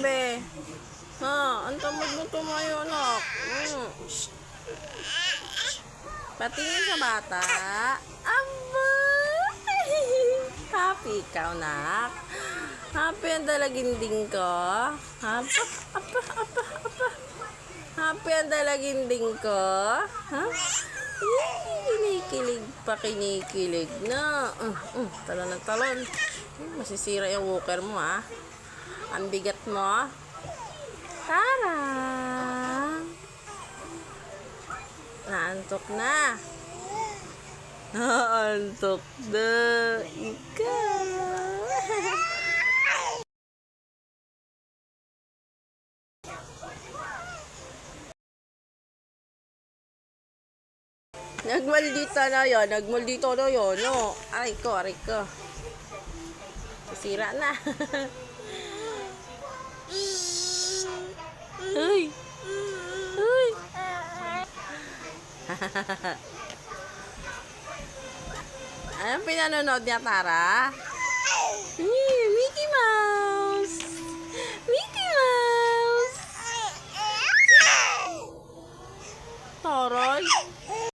be. Ha, ang tamad mo tumayo, anak. Patingin sa bata. Aba! Happy ikaw, nak. Happy ang dalaginding ko. Apa. Happy ang dalaginding ko. Ha? Kinikilig pa, kinikilig na. Talon ng talon. Masisira yung walker mo, ha. Ang bigat mo. Tara! Naantok na. Naantok na. Ikaw. Nagmaldita na yan. Nagmaldita na yan. No? Aray ko, aray ko. Sisira na. Uy. Uy. Anong pinanonood niya, Tara? Mickey Mouse! Mickey Mouse! Taray!